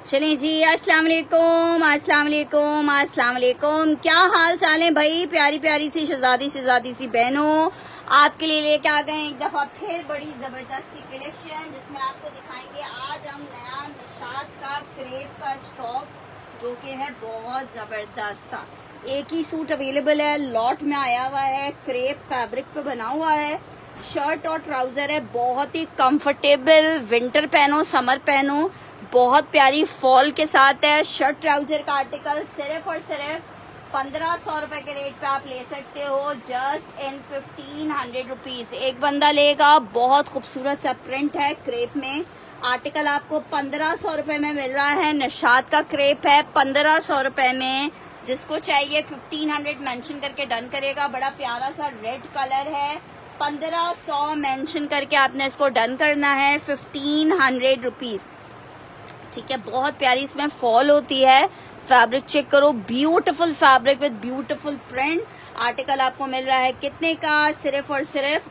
चलिए जी, अस्सलाम वालेकुम, अस्सलाम वालेकुम, अस्सलाम वालेकुम। क्या हाल चाल है भाई? प्यारी प्यारी सी शहजादी सी बहनों, आपके लिए लेके आ गए एक दफा फिर बड़ी जबरदस्त सी कलेक्शन, जिसमें आपको दिखाएंगे आज हम नया निशात का क्रेप का स्टॉक जो कि है बहुत जबरदस्त सा। एक ही सूट अवेलेबल है, लॉट में आया हुआ है, क्रेप फैब्रिक पे बना हुआ है, शर्ट और ट्राउजर है, बहुत ही कंफर्टेबल। विंटर पहनो, समर पहनो, बहुत प्यारी फॉल के साथ है। शर्ट ट्राउजर का आर्टिकल सिर्फ और सिर्फ 1500 रुपए के रेट पे आप ले सकते हो, जस्ट इन 1500 रुपीज। एक बंदा लेगा, बहुत खूबसूरत सा प्रिंट है क्रेप में। आर्टिकल आपको 1500 रुपए में मिल रहा है। निशात का क्रेप है 1500 रुपए में। जिसको चाहिए 1500 मेंशन करके डन करेगा। बड़ा प्यारा सा रेड कलर है, 1500 मेंशन करके आपने इसको डन करना है 1500 रुपीज। ठीक है, बहुत प्यारी इसमें फॉल होती है। फैब्रिक चेक करो, beautiful fabric with beautiful print. Article आपको मिल रहा है कितने का? सिर्फ और सिर्फ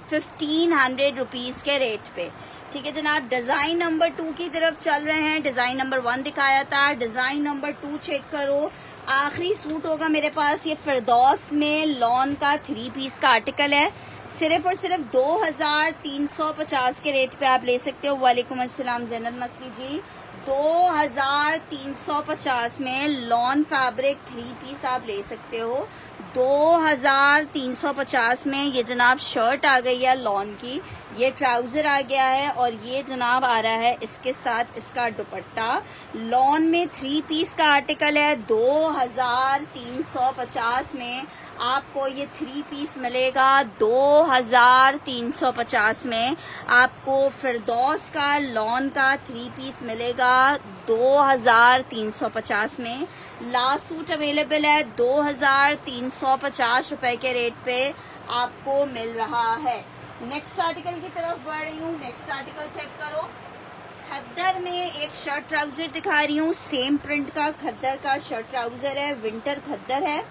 1500 रुपीज के रेट पे। ठीक है जनाब, डिजाइन नंबर 2 की तरफ चल रहे हैं। डिजाइन नंबर 1 दिखाया था, डिजाइन नंबर 2 चेक करो। आखिरी सूट होगा मेरे पास, ये फिरदौस में लॉन का 3 पीस का आर्टिकल है। सिर्फ और सिर्फ 2350 के रेट पे आप ले सकते हो। वालेकुम अस्सलाम ज़ैनब नकवी जी। 2350 में लॉन फैब्रिक 3 पीस आप ले सकते हो। 2350 में ये जनाब शर्ट आ गई है लॉन की, ये ट्राउजर आ गया है, और ये जनाब आ रहा है इसके साथ इसका दुपट्टा। लॉन में 3 पीस का आर्टिकल है। 2350 में आपको ये 3 पीस मिलेगा। 2350 में आपको फिरदौस का लॉन का 3 पीस मिलेगा 2350 में। लास्ट सूट अवेलेबल है 2350 रुपए के रेट पे आपको मिल रहा है। नेक्स्ट आर्टिकल की तरफ बढ़ रही हूँ। नेक्स्ट आर्टिकल चेक करो। खद्दर में एक शर्ट ट्राउजर दिखा रही हूँ, सेम प्रिंट का खद्दर का शर्ट ट्राउजर है, विंटर खद्दर है।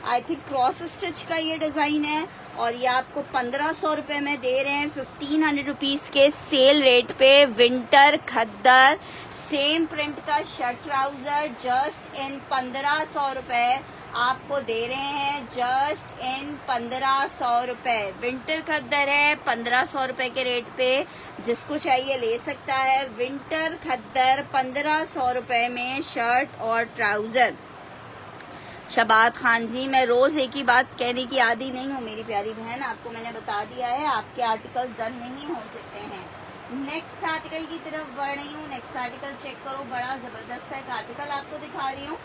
आई थिंक क्रॉस स्टिच का ये डिजाइन है, और ये आपको 1500 रुपए में दे रहे हैं 1500 रुपीज के सेल रेट पे। विंटर खद्दर सेम प्रिंट का शर्ट ट्राउजर जस्ट इन 1500 रुपए आपको दे रहे हैं, जस्ट इन 1500 रुपए। विंटर खद्दर है 1500 रुपए के रेट पे, जिसको चाहिए ले सकता है। विंटर खद्दर 1500 रुपए में शर्ट और ट्राउजर। शबाद खान जी, मैं रोज एक ही बात कहने की आदी नहीं हूँ मेरी प्यारी बहन, आपको मैंने बता दिया है, आपके आर्टिकल्स डन नहीं हो सकते हैं। नेक्स्ट आर्टिकल की तरफ बढ़ रही हूँ। नेक्स्ट आर्टिकल चेक करो, बड़ा जबरदस्त एक आर्टिकल आपको दिखा रही हूँ।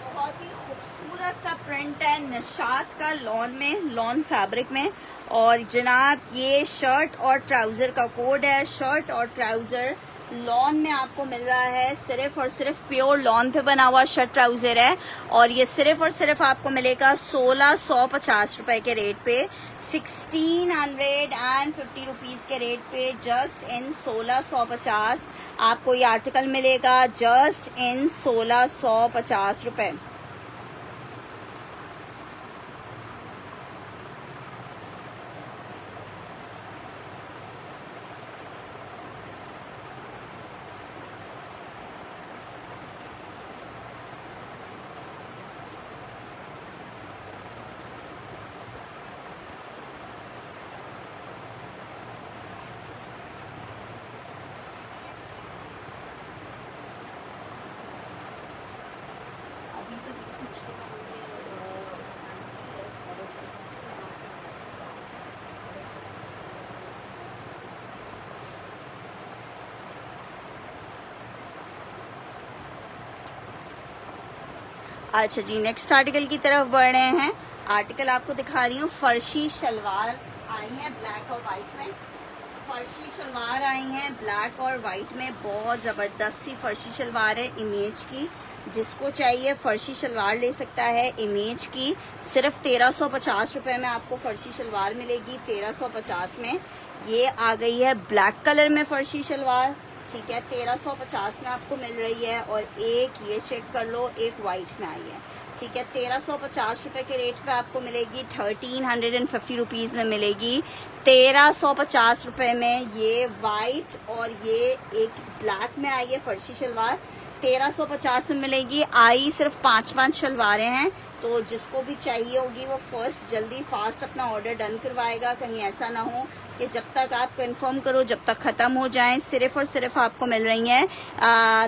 बहुत ही खूबसूरत सा प्रिंट है निशात का लॉन में, लॉन फैब्रिक में। और जनाब ये शर्ट और ट्राउजर का कोड है। शर्ट और ट्राउजर लॉन में आपको मिल रहा है, सिर्फ और सिर्फ प्योर लॉन पे बना हुआ शर्ट ट्राउजर है, और ये सिर्फ और सिर्फ आपको मिलेगा 1650 रुपए के रेट पे, 1650 रुपीज के रेट पे, जस्ट इन 1650 आपको ये आर्टिकल मिलेगा, जस्ट इन 1650 रुपए। अच्छा जी, नेक्स्ट आर्टिकल की तरफ बढ़ रहे हैं। आर्टिकल आपको दिखा रही हूँ, फर्शी शलवार आई है ब्लैक और व्हाइट में। फर्शी शलवार आई हैं ब्लैक और व्हाइट में, बहुत जबरदस्त सी फर्शी शलवार है इमेज की। जिसको चाहिए फर्शी शलवार ले सकता है इमेज की। सिर्फ 1350 रुपए में आपको फर्शी शलवार मिलेगी। 1350 में ये आ गई है ब्लैक कलर में फर्शी शलवार। ठीक है, 1350 में आपको मिल रही है। और एक ये चेक कर लो, एक वाइट में आई है। ठीक है, 1350 रुपये के रेट पे आपको मिलेगी, 1350 रुपीज़ में मिलेगी। 1350 रुपये में ये वाइट और ये एक ब्लैक में आई है फर्शी शलवार, 1350 में मिलेगी। आई सिर्फ 5 शलवारें हैं, तो जिसको भी चाहिए होगी वो फर्स्ट जल्दी फास्ट अपना ऑर्डर डन करवाएगा। कहीं ऐसा ना हो कि जब तक आप कंफर्म करो जब तक ख़त्म हो जाए। सिर्फ और सिर्फ आपको मिल रही हैं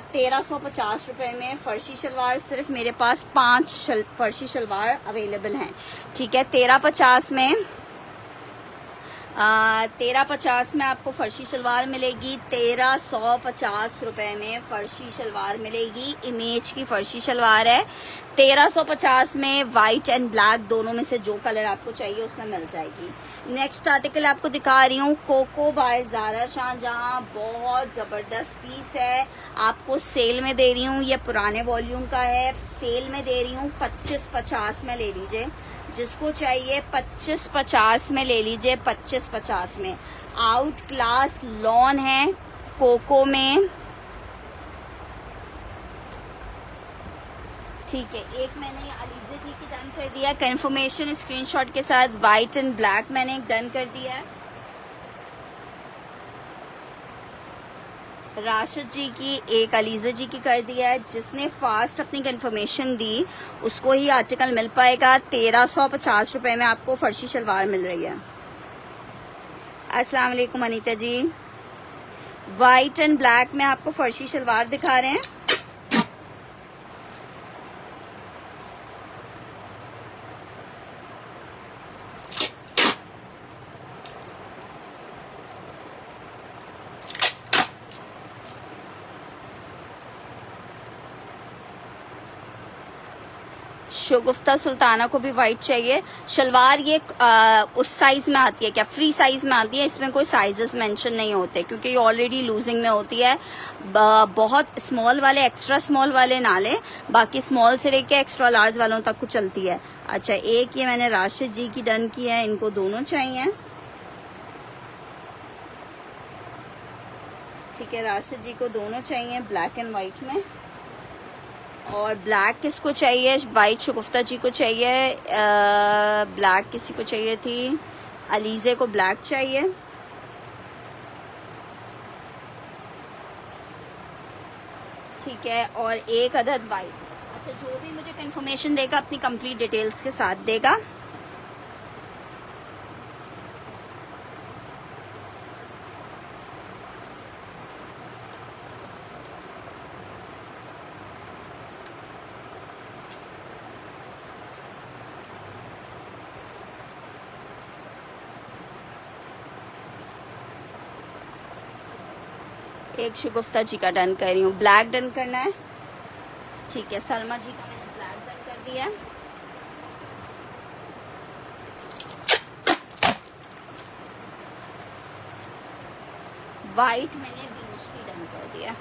1350 रुपये में फर्शी शलवार। सिर्फ मेरे पास 5 फर्शी शलवार अवेलेबल हैं, ठीक है। 1350 में 1350 में आपको फर्शी शलवार मिलेगी। 1350 रुपये में फर्शी शलवार मिलेगी। इमेज की फर्शी शलवार है। 1350 में वाइट एंड ब्लैक दोनों में से जो कलर आपको चाहिए उसमें मिल जाएगी। नेक्स्ट आर्टिकल आपको दिखा रही हूँ, कोको बाय ज़ारा शाहजहां। बहुत ज़बरदस्त पीस है, आपको सेल में दे रही हूँ। ये पुराने वॉल्यूम का है, सेल में दे रही हूँ 2550 में ले लीजिए। जिसको चाहिए 2550 में ले लीजिए। 2550 में आउट क्लास लॉन है कोको में, ठीक है। एक मैंने अलीज़ा जी की डन कर दिया कंफर्मेशन स्क्रीनशॉट के साथ। वाइट एंड ब्लैक मैंने एक डन कर दिया है। राशिद जी की एक अलीज़ा जी की कर दिया है। जिसने फास्ट अपनी कंफर्मेशन दी उसको ही आर्टिकल मिल पाएगा। 1350 रुपये में आपको फर्शी शलवार मिल रही है। अस्सलाम वालेकुम अनीता जी। वाइट एंड ब्लैक में आपको फर्शी शलवार दिखा रहे हैं। शगुफ्ता सुल्ताना को भी वाइट चाहिए शलवार। ये उस साइज में आती है क्या? फ्री साइज में आती है। इसमें कोई साइजेस मेंशन नहीं होते क्योंकि ये ऑलरेडी लूजिंग में होती है। बहुत स्मॉल वाले एक्स्ट्रा स्मॉल वाले ना लें, बाकी स्मॉल से लेके एक्स्ट्रा लार्ज वालों तक को चलती है। अच्छा, एक ये मैंने राशिद जी की डन की है, इनको दोनों चाहिए, ठीक है। राशिद जी को दोनों चाहिए ब्लैक एंड व्हाइट में। और ब्लैक किसको चाहिए? वाइट शगुफ्ता जी को चाहिए। ब्लैक किसी को चाहिए थी? अलीज़े को ब्लैक चाहिए, ठीक है। और एक अदद वाइट। अच्छा, जो भी मुझे कंफर्मेशन देगा अपनी कंप्लीट डिटेल्स के साथ देगा। एक शगुफ्ता जी का डन कर रही हूँ। ब्लैक डन करना है, ठीक है। सलमा जी का मैंने ब्लैक डन कर दिया। वाइट मैंने बीच की डन कर दिया।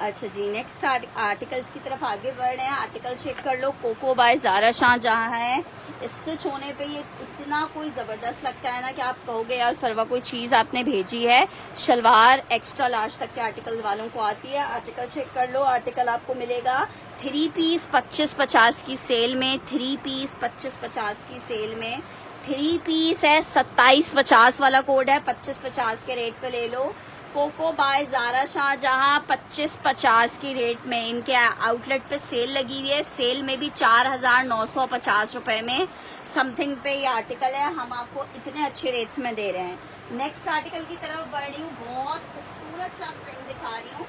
अच्छा जी, नेक्स्ट आर्टिकल्स की तरफ आगे बढ़ रहे हैं। आर्टिकल चेक कर लो। कोको बाय ज़ारा शाहजहां है। स्टिच होने पे ये इतना कोई ज़बरदस्त लगता है ना कि आप कहोगे यार फरवा कोई चीज़ आपने भेजी है। शलवार एक्स्ट्रा लार्ज तक के आर्टिकल वालों को आती है। आर्टिकल चेक कर लो। आर्टिकल आपको मिलेगा 3 पीस 2550 की सेल में। 3 पीस 2550 की सेल में। 3 पीस है 2750 वाला कोड है, 2550 के रेट पे ले लो। कोको बाय ज़ारा शाहजहां 2550 की रेट में इनके आउटलेट पे सेल लगी हुई है। सेल में भी 4950 रुपए में समथिंग पे ये आर्टिकल है। हम आपको इतने अच्छे रेट्स में दे रहे हैं। नेक्स्ट आर्टिकल की तरफ बढ़ रही हूँ। बहुत खूबसूरत सा प्रिंट दिखा रही हूँ,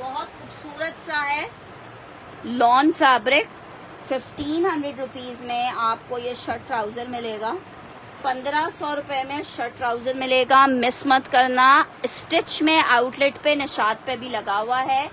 बहुत खूबसूरत सा है। लॉन फैब्रिक 1500 रुपीज में आपको ये शर्ट ट्राउजर मिलेगा। 1500 रुपए में शर्ट ट्राउजर मिलेगा। मिस मत करना। स्टिच में आउटलेट पे निशात पे भी लगा हुआ है।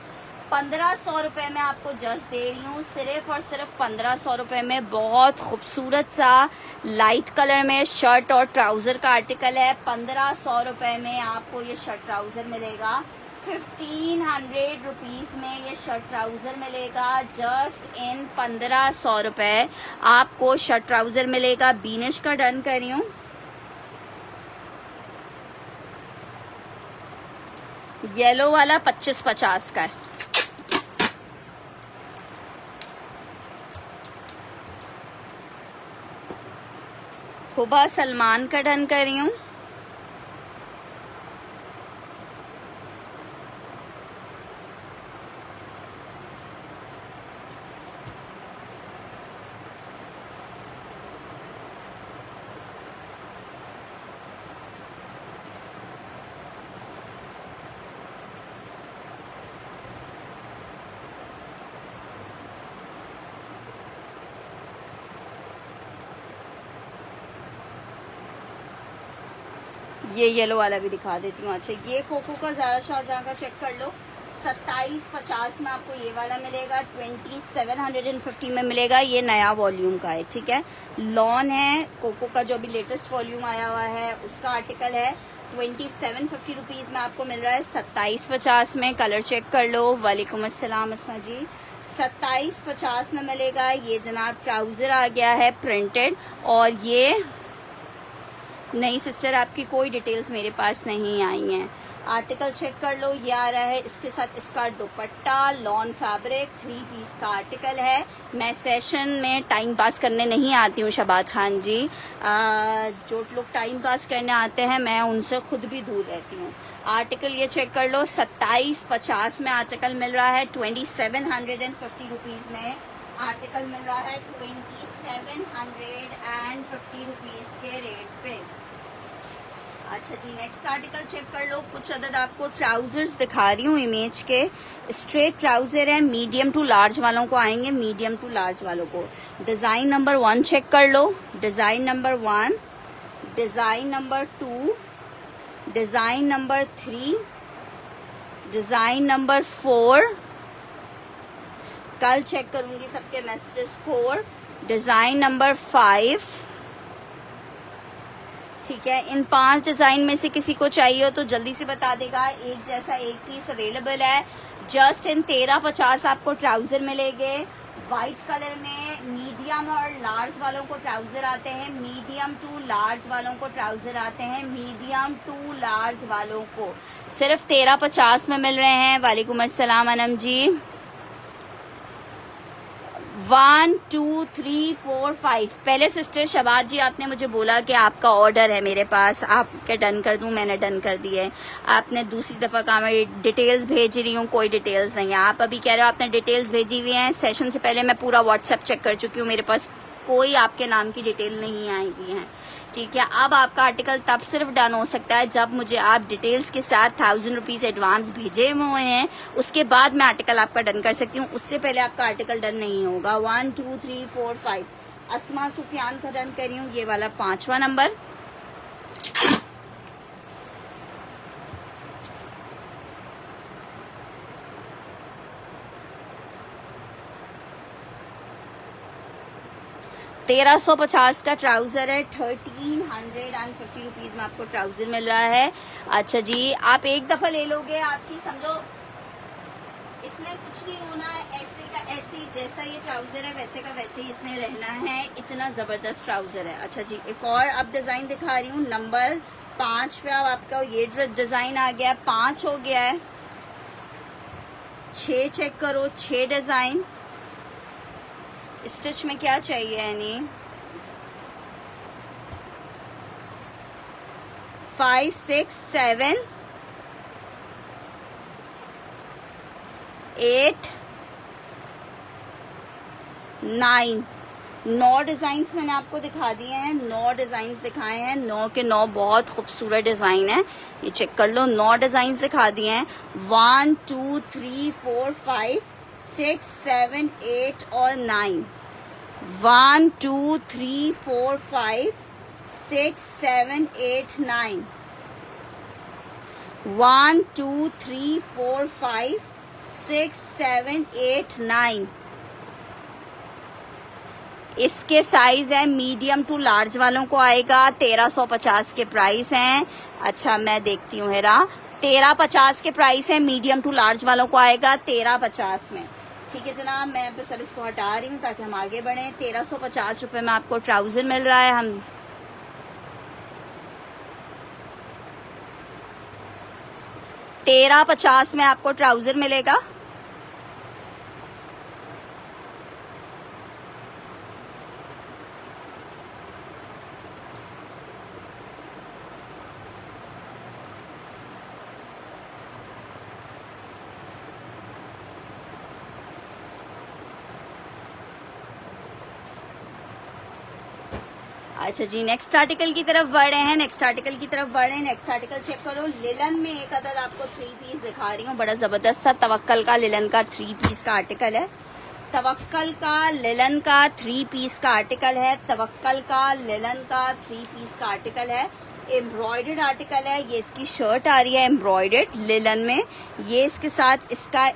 1500 रुपए में आपको जस्ट दे रही हूँ। सिर्फ और सिर्फ 1500 रुपए में बहुत खूबसूरत सा लाइट कलर में शर्ट और ट्राउजर का आर्टिकल है। 1500 रुपए में आपको ये शर्ट ट्राउजर मिलेगा। 1500 रुपीज़ में ये शर्ट ट्राउज़र मिलेगा। जस्ट इन 1500 रुपये आपको शर्ट ट्राउज़र मिलेगा। बीनिश का डन कर रही हूँ। येलो वाला 25-50 का है। हुबा सलमान का डन कर रही हूँ। ये येलो वाला भी दिखा देती हूँ। अच्छा, ये कोको का ज़ारा शाहजहां का चेक कर लो। 2750 में आपको ये वाला मिलेगा। 2750 में मिलेगा। ये नया वॉल्यूम का है, ठीक है। लॉन है कोको का, जो भी लेटेस्ट वॉल्यूम आया हुआ है उसका आर्टिकल है। 2750 रुपीज़ में आपको मिल रहा है। 2750 में कलर चेक कर लो। वालेकुम अस्सलाम अस्मा जी। 2750 में मिलेगा। ये जनाब ट्राउज़र आ गया है प्रिंटेड। और ये नहीं सिस्टर, आपकी कोई डिटेल्स मेरे पास नहीं आई हैं। आर्टिकल चेक कर लो। ये आ रहा है, इसके साथ इसका दुपट्टा, लॉन फैब्रिक, 3 पीस का आर्टिकल है। मैं सेशन में टाइम पास करने नहीं आती हूँ शबाद खान जी। जो लोग टाइम पास करने आते हैं मैं उनसे खुद भी दूर रहती हूँ। आर्टिकल ये चेक कर लो। 2750 में आर्टिकल मिल रहा है। 2750 रुपीज़ में आर्टिकल मिल रहा है। 2750 रुपीज़ के रेट पे। अच्छा जी, नेक्स्ट आर्टिकल चेक कर लो। कुछ अदद आपको ट्राउजर्स दिखा रही हूँ इमेज के। स्ट्रेट ट्राउजर है, मीडियम टू लार्ज वालों को आएंगे। मीडियम टू लार्ज वालों को डिजाइन नंबर 1 चेक कर लो। Design number 1, design number 2, design number 3, design number 4। कल चेक करूंगी सबके मैसेजेस। 4, डिजाइन नंबर 5, ठीक है। इन 5 डिजाइन में से किसी को चाहिए हो तो जल्दी से बता देगा। एक जैसा एक पीस अवेलेबल है। जस्ट इन 1350 आपको ट्राउजर मिलेंगे। वाइट कलर में मीडियम और लार्ज वालों को ट्राउजर आते हैं। मीडियम टू लार्ज वालों को ट्राउजर आते हैं। मीडियम टू लार्ज वालों को सिर्फ 1350 में मिल रहे हैं। वालेकुम अस्सलाम अनम जी। 1 2 3 4 5। पहले सिस्टर शबाज जी, आपने मुझे बोला कि आपका ऑर्डर है मेरे पास, आपके डन कर दूं। मैंने डन कर दिए। आपने दूसरी दफा कहा मैं डिटेल्स भेज रही हूँ, कोई डिटेल्स नहीं है। आप अभी कह रहे हो आपने डिटेल्स भेजी हुई हैं। सेशन से पहले मैं पूरा व्हाट्सएप चेक कर चुकी हूँ, मेरे पास कोई आपके नाम की डिटेल नहीं आई हुई है, ठीक है। अब आपका आर्टिकल तब सिर्फ डन हो सकता है जब मुझे आप डिटेल्स के साथ 1000 रुपीज एडवांस भेजे हुए हैं। उसके बाद मैं आर्टिकल आपका डन कर सकती हूँ। उससे पहले आपका आर्टिकल डन नहीं होगा। 1 2 3 4 5। अस्मा सुफियान का डन करी हूँ। ये वाला 5वां नंबर। $1350 का ट्राउजर है। 1350 रुपीज में आपको ट्राउजर मिल रहा है। अच्छा जी, आप एक दफा ले लोगे, आपकी समझो इसमें कुछ नहीं होना है। ऐसे का ऐसे ही, जैसा ये ट्राउजर है वैसे का वैसे ही इसने रहना है। इतना जबरदस्त ट्राउजर है। अच्छा जी, एक और अब डिजाइन दिखा रही हूँ। नंबर 5 पे अब आपका ये डिजाइन आ गया। 5 हो गया है। 6 चेक करो। 6 डिजाइन। स्टिच में क्या चाहिए यानी 5 6 7 8 9। 9 डिजाइन्स मैंने आपको दिखा दिए हैं। 9 डिजाइन्स दिखाए हैं। 9 के 9 बहुत खूबसूरत डिजाइन है। ये चेक कर लो। 9 डिजाइन्स दिखा दिए हैं। 1 2 3 4 5 6 7 8 और 9। 1 2 3 4 5 6 7 8 9। 1 2 3 4 5 6 7 8 9। इसके साइज है मीडियम टू लार्ज वालों को आएगा। 1350 के प्राइस हैं। अच्छा मैं देखती हूँ हेरा, 1350 के प्राइस है। मीडियम टू लार्ज वालों को आएगा 1350 में। ठीक है जनाब, मैं अब सब इसको हटा रही हूँ ताकि हम आगे बढ़ें। 1350 रुपये में आपको ट्राउजर मिल रहा है। हम 1350 में आपको ट्राउजर मिलेगा। अच्छा जी, नेक्स्ट आर्टिकल की तरफ बढ़ रहे हैं। नेक्स्ट आर्टिकल चेक करो। लिलन में एक अदद आपको 3 पीस दिखा रही हूँ, बड़ा जबरदस्त सा तवक्कल का लिलन का 3 पीस का आर्टिकल है। तवक्कल का लिलन का 3 पीस का आर्टिकल है। तवक्कल का लिलन का 3 पीस का आर्टिकल है। एम्ब्रॉयडर्ड आर्टिकल है। ये इसकी शर्ट आ रही है एम्ब्रॉयडर्ड लिलन में। ये इसके साथ इसका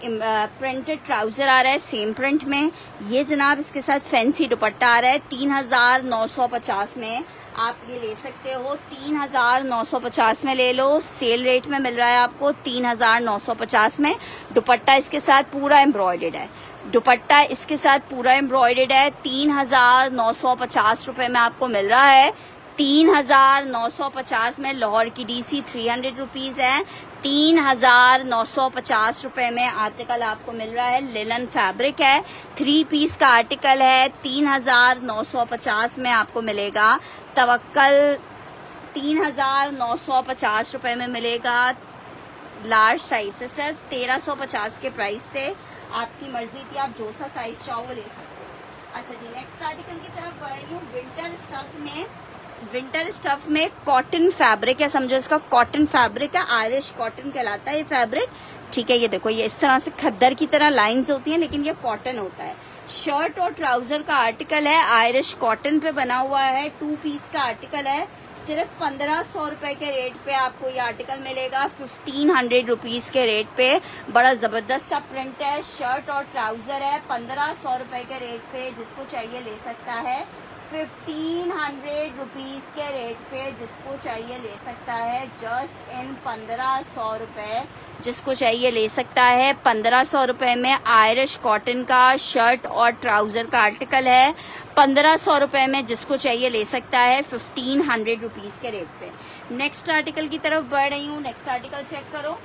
प्रिंटेड ट्राउजर आ रहा है सेम प्रिंट में। ये जनाब इसके साथ फैंसी दुपट्टा आ रहा है। 3950 में आप ये ले सकते हो। 3950 में ले लो। सेल रेट में मिल रहा है आपको 3950 में। दुपट्टा इसके साथ पूरा एम्ब्रॉयडर्ड है। 3950 रुपए में आपको मिल रहा है। 3950 में लाहौर की डीसी 300 रुपीज है। 3950 रुपए में आर्टिकल आपको मिल रहा है। लिलन फैब्रिक है, 3 पीस का आर्टिकल है। 3950 में आपको मिलेगा। तवक्कल 3950 रुपए में मिलेगा। लार्ज साइज सिस्टर 1350 के प्राइस थे। आपकी मर्जी थी, आप जो सा साइज चाहो वो ले सकते हो। अच्छा जी, नेक्स्ट आर्टिकल की तरफ बढ़ रही हूँ। विंटर स्टफ में कॉटन फैब्रिक है। समझो इसका कॉटन फैब्रिक है। आयरिश कॉटन कहलाता है ये फैब्रिक। ठीक है, ये देखो ये इस तरह से खद्दर की तरह लाइंस होती हैं, लेकिन ये कॉटन होता है। शर्ट और ट्राउजर का आर्टिकल है। आयरिश कॉटन पे बना हुआ है। 2 पीस का आर्टिकल है। सिर्फ 1500 रुपए के रेट पे आपको ये आर्टिकल मिलेगा। 1500 रुपीज के रेट पे। बड़ा जबरदस्त सा प्रिंट है। शर्ट और ट्राउजर है। 1500 रुपए के रेट पे जिसको चाहिए ले सकता है। 1500 रुपीज के रेट पे जिसको चाहिए ले सकता है। जस्ट इन 1500 रुपए जिसको चाहिए ले सकता है। 1500 रुपए में आयरिश कॉटन का शर्ट और ट्राउजर का आर्टिकल है। 1500 रुपए में जिसको चाहिए ले सकता है। 1500 रुपीज के रेट पे। नेक्स्ट आर्टिकल की तरफ बढ़ रही हूँ। नेक्स्ट आर्टिकल चेक करो।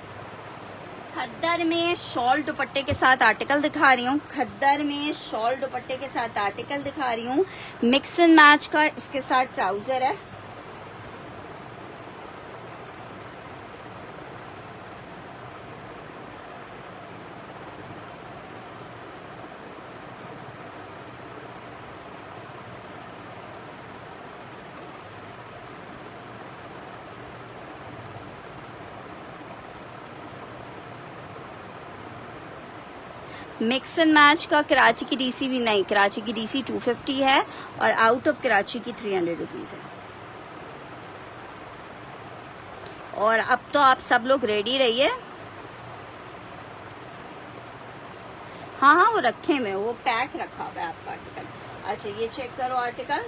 खद्दर में शॉल दुपट्टे के साथ आर्टिकल दिखा रही हूँ। खद्दर में शॉल दुपट्टे के साथ आर्टिकल दिखा रही हूँ। मिक्स एंड मैच का इसके साथ ट्राउजर है। मिक्स एंड मैच का कराची की डीसी भी नहीं, कराची की डीसी 250 है और आउट ऑफ कराची की 300 रुपीज है। और अब तो आप सब लोग रेडी रहिए। हाँ हाँ, वो रखे में वो पैक रखा हुआ है आपका आर्टिकल। अच्छा, ये चेक करो आर्टिकल।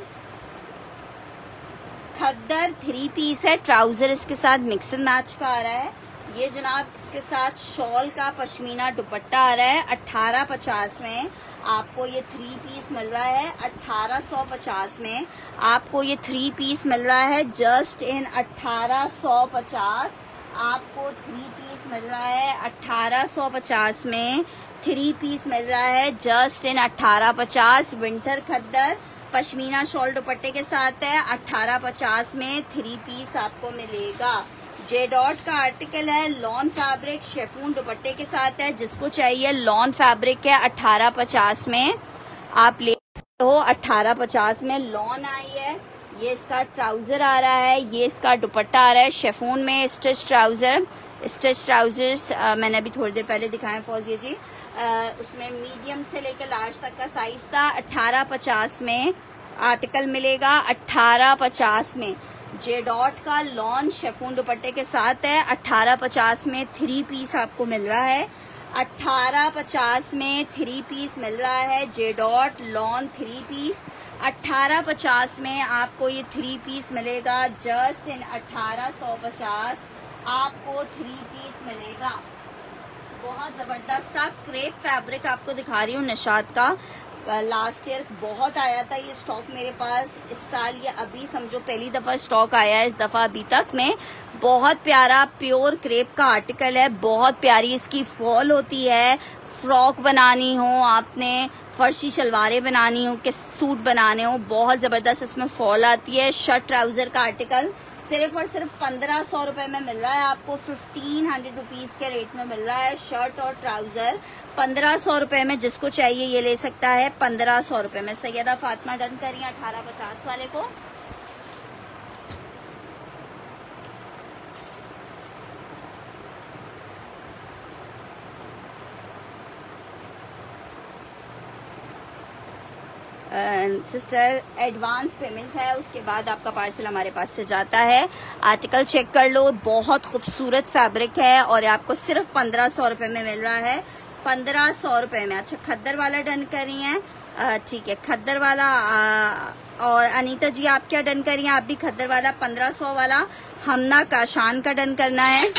खद्दर 3 पीस है। ट्राउजर इसके साथ मिक्स एंड मैच का आ रहा है। ये जनाब इसके साथ शॉल का पश्मीना दुपट्टा आ रहा है। 1850 में आपको ये 3 पीस मिल रहा है। 1850 में आपको ये 3 पीस मिल रहा है। जस्ट इन 1850 आपको 3 पीस मिल रहा है। 1850 में 3 पीस मिल रहा है। Just in 1850। Winter khaddar pashmina shawl दुपट्टे के साथ है। 1850 में 3 पीस आपको मिलेगा। जे डॉट का आर्टिकल है। लॉन फैब्रिक शेफून दुपट्टे के साथ है। जिसको चाहिए लॉन फैब्रिक है। 1850 में आप ले सकते हो। 1850 में लॉन आई है। ये इसका ट्राउजर आ रहा है। ये इसका दुपट्टा आ रहा है शेफून में। स्टिच ट्राउजर्स मैंने अभी थोड़ी देर पहले दिखाए फौजिया जी। उसमें मीडियम से लेकर लार्ज तक का साइज था। 1850 में आर्टिकल मिलेगा। 1850 में जे डॉट का लॉन शेफून दुपट्टे के साथ है। 1850 में 3 पीस आपको मिल रहा है। 1850 में 3 पीस मिल रहा है। जे डॉट लॉन 3 पीस 1850 में आपको ये 3 पीस मिलेगा। जस्ट इन 1850 आपको 3 पीस मिलेगा। बहुत जबरदस्त सा क्रेप फैब्रिक आपको दिखा रही हूँ निशात का। लास्ट ईयर बहुत आया था ये स्टॉक मेरे पास, इस साल ये अभी समझो पहली दफा स्टॉक आया है इस दफा अभी तक में। बहुत प्यारा प्योर क्रेप का आर्टिकल है, बहुत प्यारी इसकी फॉल होती है। फ्रॉक बनानी हो आपने, फर्शी शलवारें बनानी हो, कि सूट बनाने हो, बहुत जबरदस्त इसमें फॉल आती है। शर्ट ट्राउजर का आर्टिकल सिर्फ और सिर्फ 1500 रुपए में मिल रहा है आपको, 1500 रुपीज के रेट में मिल रहा है। शर्ट और ट्राउजर 1500 रुपए में, जिसको चाहिए ये ले सकता है 1500 रुपए में। सैयदा फातिमा डन करिए 1850 वाले को। सिस्टर एडवांस पेमेंट है, उसके बाद आपका पार्सल हमारे पास से जाता है। आर्टिकल चेक कर लो, बहुत खूबसूरत फैब्रिक है और आपको सिर्फ 1500 रुपए में मिल रहा है, 1500 रुपए में। अच्छा खद्दर वाला डन करी हैं, ठीक है खद्दर वाला। और अनीता जी आप क्या डन करी हैं? आप भी खद्दर वाला 1500 वाला। हमना काशान का डन करना है।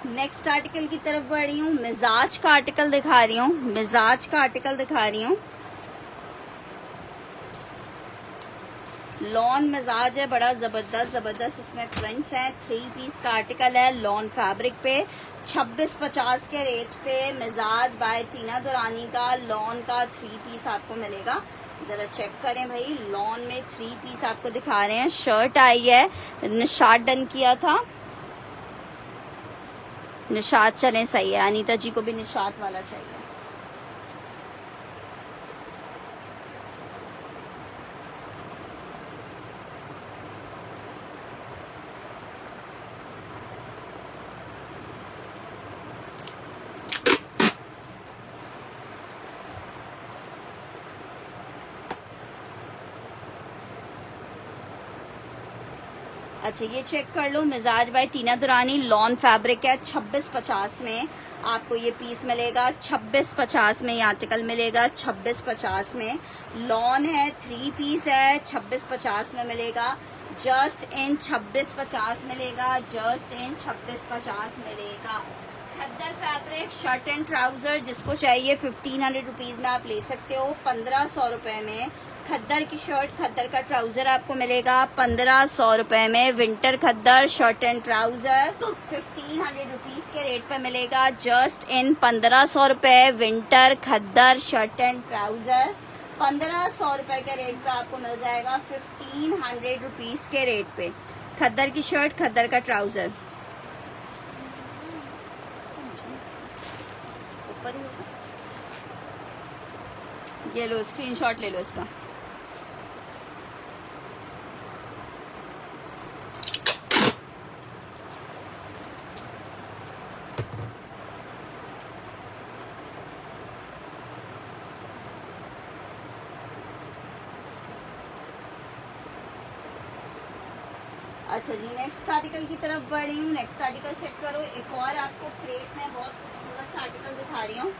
नेक्स्ट आर्टिकल की तरफ बढ़ रही हूँ, मिजाज का आर्टिकल दिखा रही हूँ, मिजाज का आर्टिकल दिखा रही हूँ। लॉन मिजाज है, बड़ा जबरदस्त इसमें प्रिंट्स हैं। 3 पीस का आर्टिकल है लॉन फैब्रिक पे, 2650 के रेट पे। मिजाज बाय टीना दुरानी का लॉन का 3 पीस आपको मिलेगा। जरा चेक करें भाई, लॉन में 3 पीस आपको दिखा रहे हैं। शर्ट आई है, निशात डन किया था, निशात चले सही है। अनीता जी को भी निशात वाला चाहिए। अच्छा ये चेक कर लो, मिजाज बाय टीना दुरानी लॉन फैब्रिक है, 2650 में आपको ये पीस मिलेगा। 2650 में ये आर्टिकल मिलेगा, 2650 में। लॉन है, 3 पीस है, 2650 में मिलेगा। जस्ट इन 2650 मिलेगा, जस्ट इन 2650 मिलेगा। खद्दर फैब्रिक शर्ट एंड ट्राउजर, जिसको चाहिए 1500 रुपीज में आप ले सकते हो, 1500 रुपए में। खद्दर की शर्ट, खद्दर का ट्राउजर आपको मिलेगा 1500 रुपए में। Winter khaddar shirt and trouser 1500 rupees के रेट पे मिलेगा, जस्ट इन 1500 रुपए। Winter khaddar shirt and trouser 1500 रुपए के रेट पे आपको मिल जाएगा, 1500 रुपीज के रेट पे। खद्दर की शर्ट, खद्दर का ट्राउजर। ये लो स्क्रीनशॉट ले लो इसका। अच्छा जी नेक्स्ट आर्टिकल की तरफ बढ़ रही हूँ। नेक्स्ट आर्टिकल चेक करो, एक और आपको क्रेप में बहुत खूबसूरत आर्टिकल दिखा रही हूँ।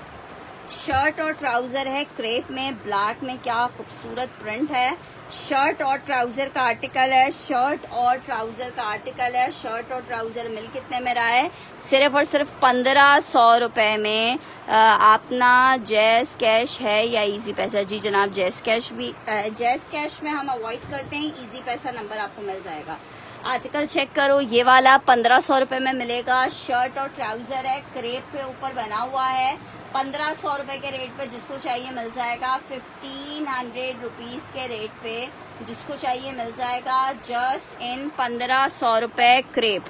शर्ट और ट्राउजर है क्रेप में, ब्लैक में, क्या खूबसूरत प्रिंट है। शर्ट और ट्राउजर का आर्टिकल है, शर्ट और ट्राउजर का आर्टिकल है। शर्ट और ट्राउजर मिल कितने में रहा है? सिर्फ और सिर्फ 1500 रुपए में। अपना जैस कैश है या इजी पैसा? जी जनाब जैस कैश भी, जैस कैश में हम अवॉइड करते हैं, इजी पैसा नंबर आपको मिल जाएगा। आर्टिकल चेक करो, ये वाला 1500 रुपए में मिलेगा। शर्ट और ट्राउजर है, क्रेप पे ऊपर बना हुआ है, 1500 रुपए के रेट पे। जिसको चाहिए मिल जाएगा 1500 रुपीज के रेट पे, जिसको चाहिए मिल जाएगा। जस्ट इन 1500 रुपए क्रेप।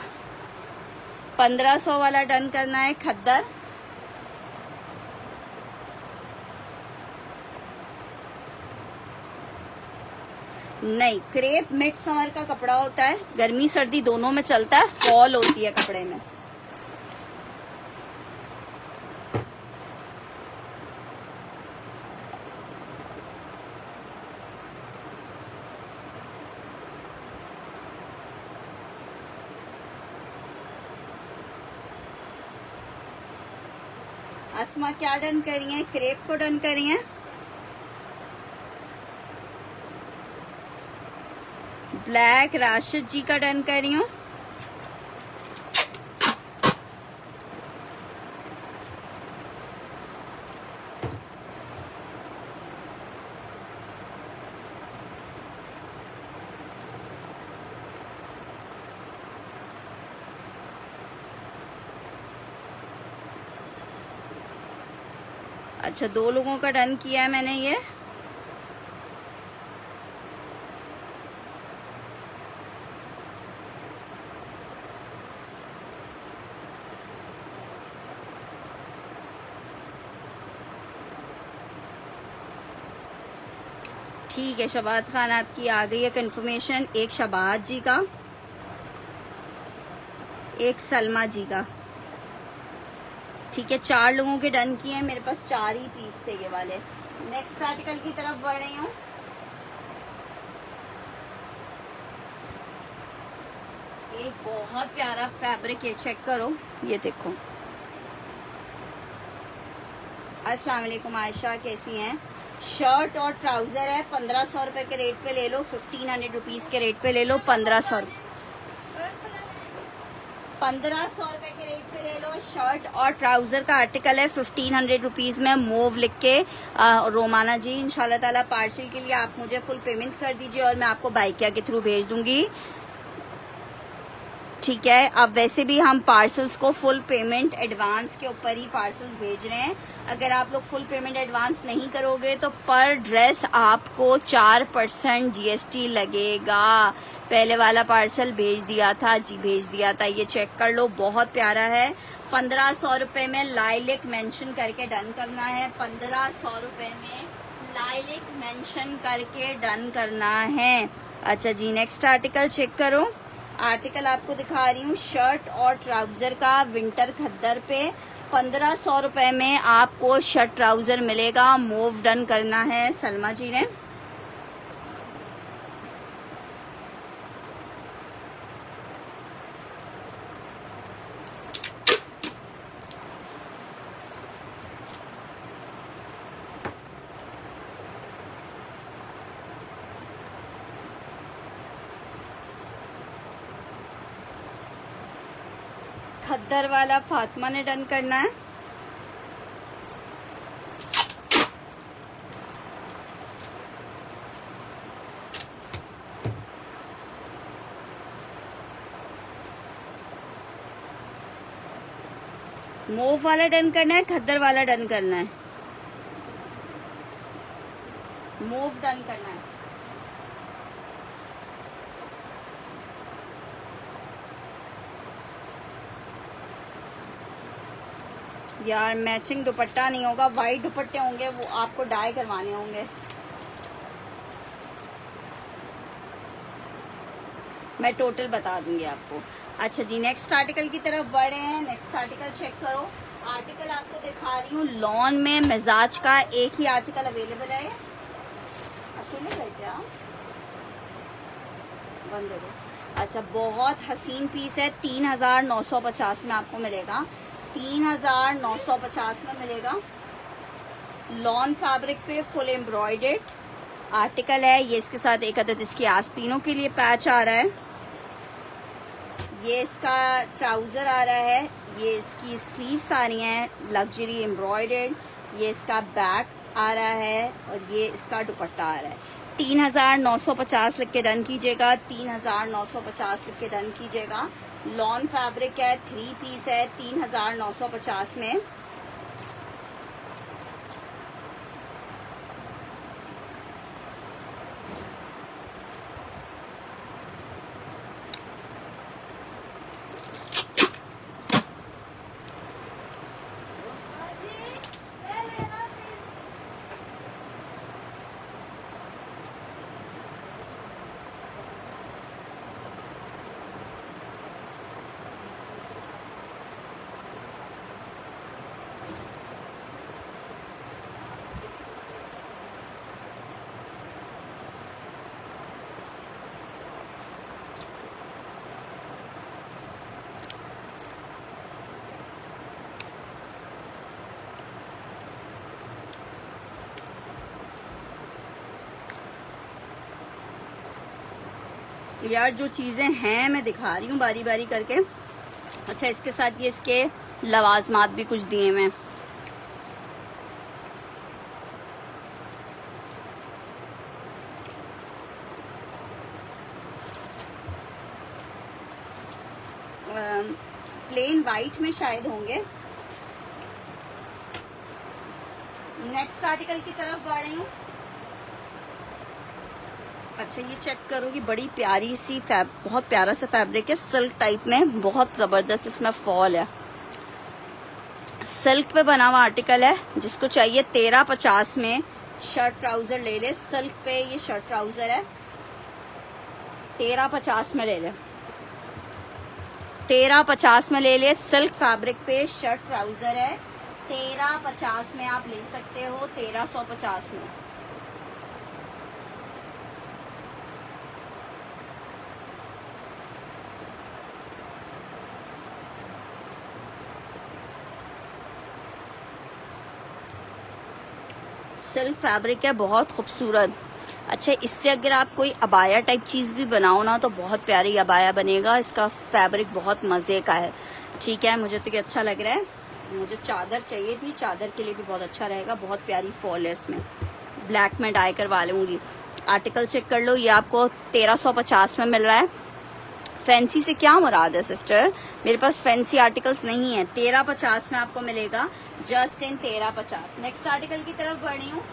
1500 वाला डन करना है खद्दर। नहीं, क्रेप मिड समर का कपड़ा होता है, गर्मी सर्दी दोनों में चलता है, फॉल होती है कपड़े में। आसमा क्या डन करी है? क्रेप को डन करी है। ब्लैक राशिद जी का डन कर रही हूँ। अच्छा, 2 लोगों का डन किया है मैंने ये। ठीक है, शबाद खान आपकी आ गई है कंफर्मेशन। एक शबाद जी का, एक सलमा जी का। ठीक है, 4 लोगों के डन किए हैं। मेरे पास 4 ही पीस थे ये वाले। नेक्स्ट आर्टिकल की तरफ बढ़ रही हूँ। एक बहुत प्यारा फैब्रिक है, चेक करो, ये देखो। अस्सलाम वालेकुम आयशा, कैसी हैं? शर्ट और ट्राउजर है, 1500 रुपए के रेट पे ले लो, 1500 रुपीज के रेट पे ले लो, 1500 रुपए के रेट पे ले लो। शर्ट और ट्राउजर का आर्टिकल है 1500 रुपीज में, मूव लिख के। रोमाना जी, इंशाल्लाह ताला पार्सल के लिए आप मुझे फुल पेमेंट कर दीजिए और मैं आपको बाइकिया के थ्रू भेज दूंगी। ठीक है, अब वैसे भी हम पार्सल्स को फुल पेमेंट एडवांस के ऊपर ही पार्सल्स भेज रहे हैं। अगर आप लोग फुल पेमेंट एडवांस नहीं करोगे तो पर ड्रेस आपको 4% जीएसटी लगेगा। पहले वाला पार्सल भेज दिया था जी, भेज दिया था, ये चेक कर लो, बहुत प्यारा है। 1500 रुपए में लाइलिक मेंशन करके डन करना है। 1500 रुपए में लाइलिक मेंशन करके डन करना है। अच्छा जी, नेक्स्ट आर्टिकल चेक करो। आर्टिकल आपको दिखा रही हूँ, शर्ट और ट्राउजर का विंटर खद्दर पे 1500 रुपए में आपको शर्ट ट्राउजर मिलेगा। मूव डन करना है सलमा जी ने। खद्दर वाला फातिमा ने डन करना है। मूव वाला डन करना है, खद्दर वाला डन करना है। मूव डन करना है। यार मैचिंग दुपट्टा नहीं होगा, वाइट दुपट्टे होंगे, वो आपको डाई करवाने होंगे। मैं टोटल बता दूंगी आपको। अच्छा जी, नेक्स्ट आर्टिकल की तरफ बढ़े हैं। नेक्स्ट आर्टिकल चेक करो। आर्टिकल आपको दिखा रही हूँ, लॉन में मिजाज का एक ही आर्टिकल अवेलेबल है। अकेले गए क्या? बंद दे दो। अच्छा, बहुत हसीन पीस है, 3950 में आपको मिलेगा। 3950 में मिलेगा। लॉन फैब्रिक पे फुल एम्ब्रॉयडर्ड आर्टिकल है ये। इसके साथ एक अदद इसकी आस्तीनों के लिए पैच आ रहा है। ये इसका ट्राउजर आ रहा है। ये इसकी स्लीव्स आ रही हैं लग्जरी एम्ब्रॉयडर्ड। ये इसका बैक आ रहा है और ये इसका दुपट्टा आ रहा है। 3950 लिख के डन कीजिएगा। 3950 लिख के डन कीजिएगा। लॉन फैब्रिक है, 3 पीस है, 3950 में। यार जो चीज़ें हैं मैं दिखा रही हूँ बारी बारी करके। अच्छा, इसके साथ ये इसके लवाजमात भी कुछ दिए मैं। प्लेन वाइट में शायद होंगे। नेक्स्ट आर्टिकल की तरफ बढ़ रही हूँ। अच्छा, ये चेक करो कि बड़ी प्यारी सी बहुत प्यारा सा फैब्रिक है, सिल्क टाइप में, बहुत जबरदस्त इसमें फॉल है। सिल्क पे बना हुआ आर्टिकल है, जिसको चाहिए 1350 में शर्ट ट्राउजर ले ले। सिल्क पे ये शर्ट ट्राउजर है, 1350 में ले ले, 1350 में ले ले। सिल्क फैब्रिक पे शर्ट ट्राउजर है, 1350 में आप ले सकते हो, 1350 में। सिल्क फैब्रिक है, बहुत खूबसूरत। अच्छा, इससे अगर आप कोई अबाया टाइप चीज़ भी बनाओ ना तो बहुत प्यारी अबाया बनेगा। इसका फैब्रिक बहुत मज़े का है। ठीक है, मुझे तो ये अच्छा लग रहा है। मुझे चादर चाहिए थी, चादर के लिए भी बहुत अच्छा रहेगा। बहुत प्यारी फॉल है इसमें, ब्लैक में डाई करवा लूँगी। आर्टिकल चेक कर लो, ये आपको 1350 में मिल रहा है। फैंसी से क्या मुराद है सिस्टर, मेरे पास फैंसी आर्टिकल्स नहीं है। 1350 में आपको मिलेगा, जस्ट इन 1350। नेक्स्ट आर्टिकल की तरफ बढ़ रही हूँ।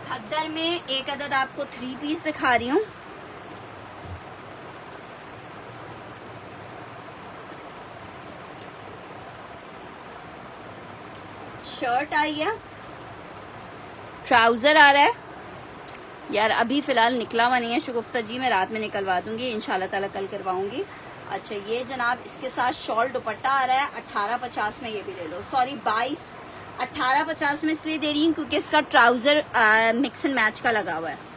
खद्दर में एक अदद आपको 3 पीस दिखा रही हूँ। शर्ट आई है, ट्राउजर आ रहा है। यार अभी फिलहाल निकला हुआ नहीं है शगुफ्ता जी, मैं रात में निकलवा दूंगी इंशाल्लाह ताला, कल करवाऊंगी। अच्छा, ये जनाब इसके साथ शॉल दुपट्टा आ रहा है, 1850 में ये भी ले लो। सॉरी 1850 में इसलिए दे रही हूँ क्योंकि इसका ट्राउजर मिक्स एंड मैच का लगा हुआ है।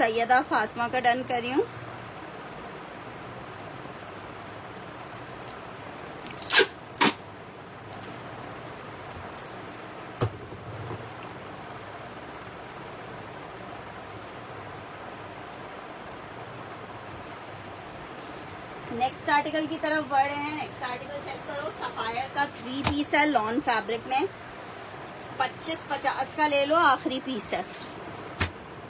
सैयदा फातिमा का डन कर रही हूँ। नेक्स्ट आर्टिकल की तरफ बढ़ रहे हैं। नेक्स्ट आर्टिकल चेक करो, सफायर का 3 पीस है, लॉन फैब्रिक में। 2550 का ले लो, आखिरी पीस है।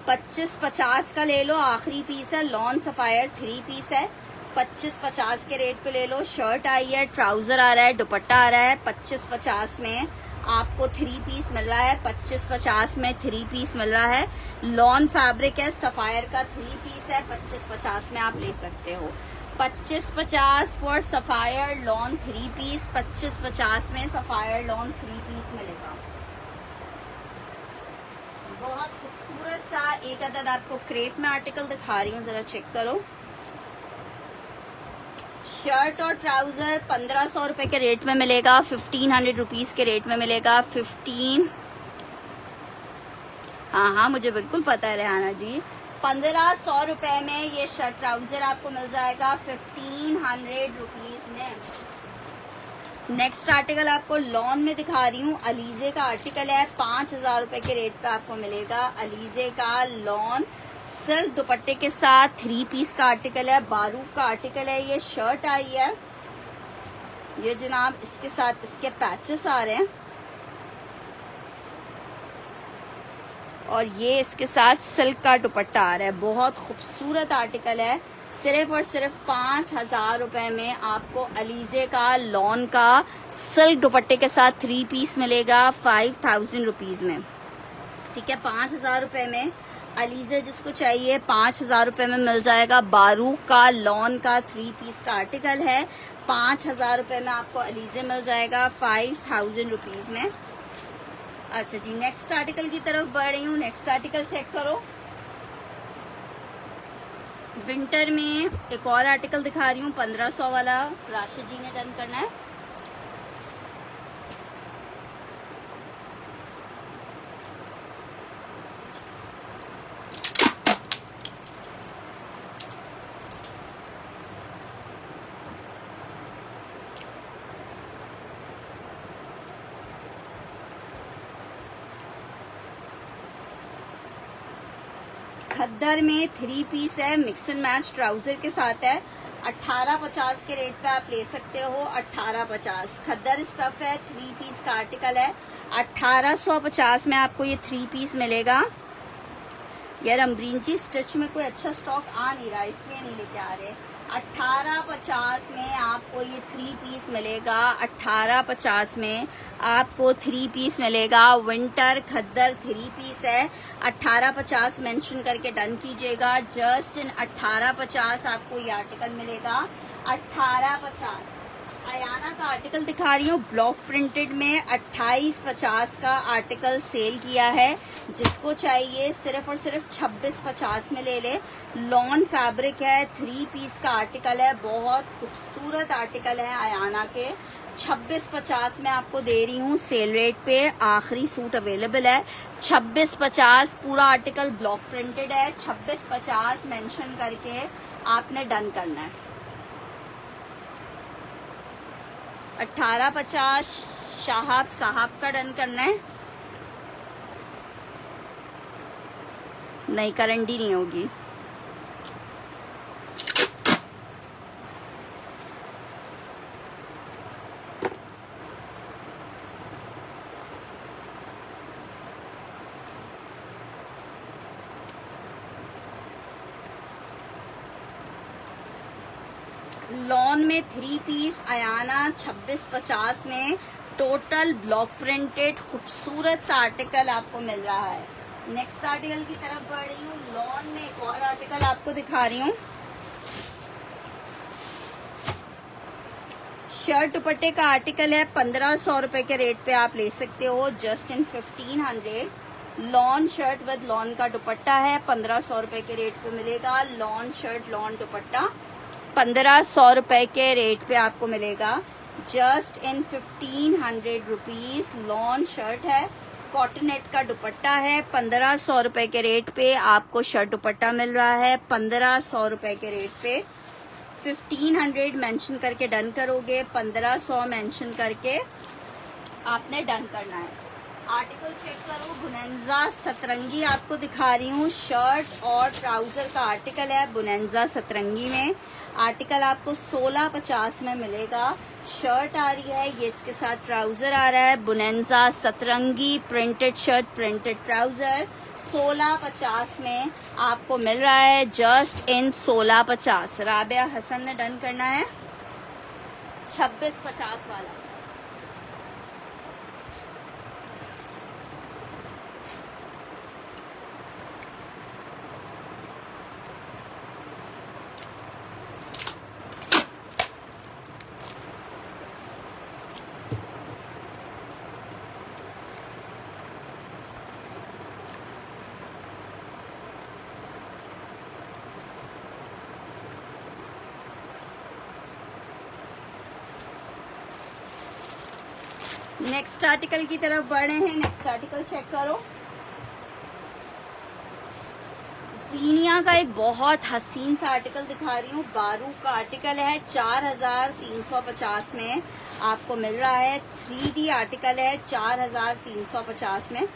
2550 का ले लो, आखिरी पीस है। लॉन सफायर 3 पीस है, 2550 के रेट पे ले लो। शर्ट आई है, ट्राउजर आ रहा है, दुपट्टा आ रहा है। 2550 में आपको 3 पीस मिल रहा है, 2550 में 3 पीस मिल रहा है। लॉन फैब्रिक है, सफायर का 3 पीस है, 2550 में आप ले सकते हो। 2550 फॉर सफायर लॉन 3 पीस, 2550 में सफायर लॉन 3 पीस मिलेगा। बहुत खूबसूरत सा एक अदद आपको क्रेप में आर्टिकल दिखा रही हूँ, जरा चेक करो। शर्ट और ट्राउजर 1500 रुपए के रेट में मिलेगा, 1500 रुपीज के रेट में मिलेगा। 15, हाँ मुझे बिल्कुल पता है रेहाना जी। 1500 रुपए में ये शर्ट ट्राउजर आपको मिल जाएगा 1500 रुपीज में। नेक्स्ट आर्टिकल आपको लॉन में दिखा रही हूँ, अलीजे का आर्टिकल है, 5000 रुपए के रेट पे आपको मिलेगा। अलीजे का लॉन सिल्क दुपट्टे के साथ 3 पीस का आर्टिकल है, बारूक का आर्टिकल है। ये शर्ट आई है, ये जनाब इसके साथ इसके पैचेस आ रहे हैं, और ये इसके साथ सिल्क का दुपट्टा आ रहा है। बहुत खूबसूरत आर्टिकल है। सिर्फ और सिर्फ 5000 रुपए में आपको अलीजे का लॉन का सिल्क दुपट्टे के साथ 3 पीस मिलेगा, 5000 रुपीज में। ठीक है, 5000 रुपए में अलीजे जिसको चाहिए 5000 रुपए में मिल जाएगा। बारूक का लॉन का 3 पीस का आर्टिकल है, 5000 रुपए में आपको अलीजे मिल जाएगा, 5000 रुपीज में। अच्छा जी, नेक्स्ट आर्टिकल की तरफ बढ़ रही हूँ। नेक्स्ट आर्टिकल चेक करो, विंटर में एक और आर्टिकल दिखा रही हूँ 1500 वाला, राशिद जी ने डन करना है। खद्दर में 3 पीस है, मिक्स एंड मैच ट्राउजर के साथ है। 1850 के रेट पे आप ले सकते हो। 1850 खद्दर स्टफ है, 3 पीस का आर्टिकल है। 1850 में आपको ये 3 पीस मिलेगा। यार अमरीन जी स्टिच में कोई अच्छा स्टॉक आ नहीं रहा, इसलिए नहीं लेके आ रहे। 1850 में आपको ये 3 पीस मिलेगा। 1850 में आपको 3 पीस मिलेगा। विंटर खद्दर 3 पीस है। 1850 मेंशन करके डन कीजिएगा। जस्ट इन 1850 आपको ये आर्टिकल मिलेगा। 1850 अयाना का आर्टिकल दिखा रही हूँ, ब्लॉक प्रिंटेड में 2850 का आर्टिकल सेल किया है। जिसको चाहिए सिर्फ और सिर्फ 2650 में ले ले। लॉन फैब्रिक है, 3 पीस का आर्टिकल है, बहुत खूबसूरत आर्टिकल है अयाना के। 2650 में आपको दे रही हूँ सेल रेट पे। आखिरी सूट अवेलेबल है। 2650 पूरा आर्टिकल ब्लॉक प्रिंटेड है। 2650 मेंशन करके आपने डन करना है। 1850 शाहाब साहब का डन करना है। नहीं करंडी नहीं होगी। लॉन में 3 पीस अयाना 2650 में टोटल ब्लॉक प्रिंटेड खूबसूरत सा आर्टिकल आपको मिल रहा है। नेक्स्ट आर्टिकल की तरफ बढ़ रही हूँ। लॉन में एक और आर्टिकल आपको दिखा रही हूँ। शर्ट दुपट्टे का आर्टिकल है। 1500 रुपए के रेट पे आप ले सकते हो। Just in 1500 lawn shirt with lawn का दुपट्टा है। 1500 रुपए के रेट पे मिलेगा। लॉन शर्ट लॉन दुपट्टा 1500 रुपए के रेट पे आपको मिलेगा। Just in 1500 rupees lawn shirt है। कॉटनेट का दुपट्टा है। 1500 रुपए के रेट पे आपको शर्ट दुपट्टा मिल रहा है। 1500 रुपए के रेट पे 1500 मेंशन करके डन करोगे। 1500 मेंशन करके आपने डन करना है। आर्टिकल चेक करो। बुनेंजा सतरंगी आपको दिखा रही हूँ। शर्ट और ट्राउजर का आर्टिकल है बुनेंजा सतरंगी में। आर्टिकल आपको 1650 में मिलेगा। शर्ट आ रही है, ये इसके साथ ट्राउजर आ रहा है। बुनेंजा सतरंगी प्रिंटेड शर्ट प्रिंटेड ट्राउजर 1650 में आपको मिल रहा है। Just in 1650। राबिया हसन ने डन करना है 2650 वाला। नेक्स्ट आर्टिकल की तरफ बढ़ रहे हैं। नेक्स्ट आर्टिकल चेक करो। जीनिया का एक बहुत हसीन सा आर्टिकल दिखा रही हूँ। गारू का आर्टिकल है। 4350 में आपको मिल रहा है। 3D आर्टिकल है। 4350 में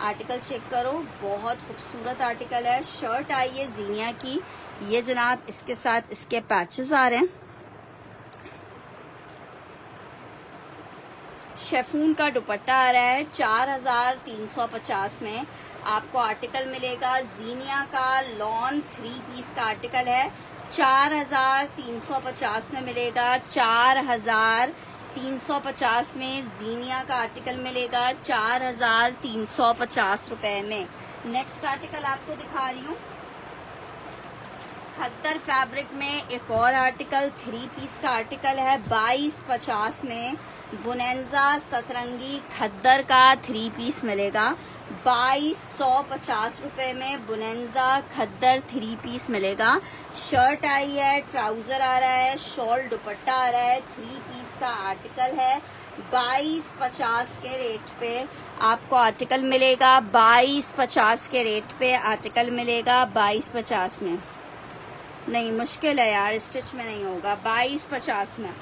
आर्टिकल चेक करो। बहुत खूबसूरत आर्टिकल है। शर्ट आई है जीनिया की। ये जनाब इसके साथ इसके पैचेस आ रहे हैं। शेफून का दुपट्टा आ रहा है। 4350 में आपको आर्टिकल मिलेगा। जीनिया का लॉन 3 पीस का आर्टिकल है। 4350 में मिलेगा। 4350 में जीनिया का आर्टिकल मिलेगा। 4350 रुपए में। नेक्स्ट आर्टिकल आपको दिखा रही हूँ। खद्दर फैब्रिक में एक और आर्टिकल 3 पीस का आर्टिकल है। 2250 में बुनेंजा सतरंगी खद्दर का 3 पीस मिलेगा। 2250 रुपए में बुनेंजा खद्दर 3 पीस मिलेगा। शर्ट आई है, ट्राउजर आ रहा है, शॉल दुपट्टा आ रहा है, 3 पीस का आर्टिकल है। 2250 के रेट पे आपको आर्टिकल मिलेगा। 2250 के रेट पे आर्टिकल मिलेगा। 2250 में नहीं, मुश्किल है यार, स्टिच में नहीं होगा। 2250 में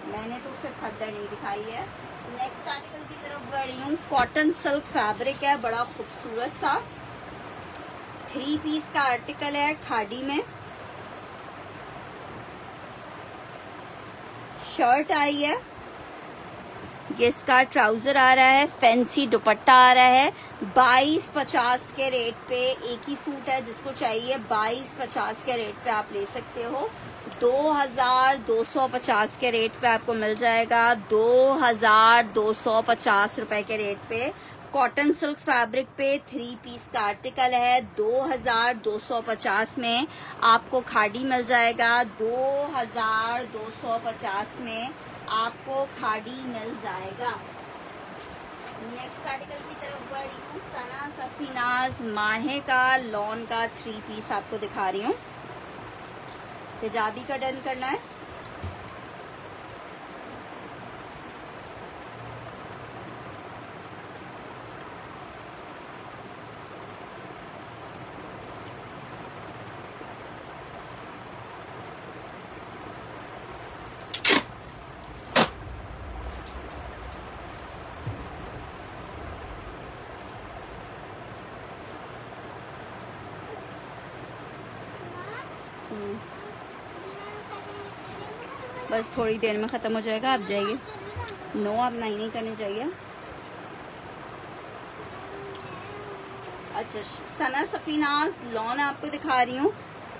मैंने तो सिर्फ खद्दर नहीं दिखाई है। नेक्स्ट आर्टिकल की तरफ बढ़ रही हूँ। कॉटन सिल्क फैब्रिक है, बड़ा खूबसूरत सा 3 पीस का आर्टिकल है, खादी में। शर्ट आई है, ये इसका ट्राउजर आ रहा है, फैंसी दुपट्टा आ रहा है। 2250 के रेट पे एक ही सूट है, जिसको चाहिए 2250 के रेट पे आप ले सकते हो। 2250 के रेट पे आपको मिल जाएगा। 2250 रुपए के रेट पे कॉटन सिल्क फैब्रिक पे 3 पीस का आर्टिकल है। 2250 में आपको खादी मिल जाएगा। 2250 में आपको खादी मिल जाएगा। नेक्स्ट आर्टिकल की तरफ बढ़ रही हूँ। सना सफीनाज माहे का लॉन का 3 पीस आपको दिखा रही हूँ। हिजाबी का डन करना है। बस थोड़ी देर में ख़त्म हो जाएगा, आप जाइए। नो, आप नहीं करनी चाहिए। अच्छा, सना सफीनाज लॉन आपको दिखा रही हूँ।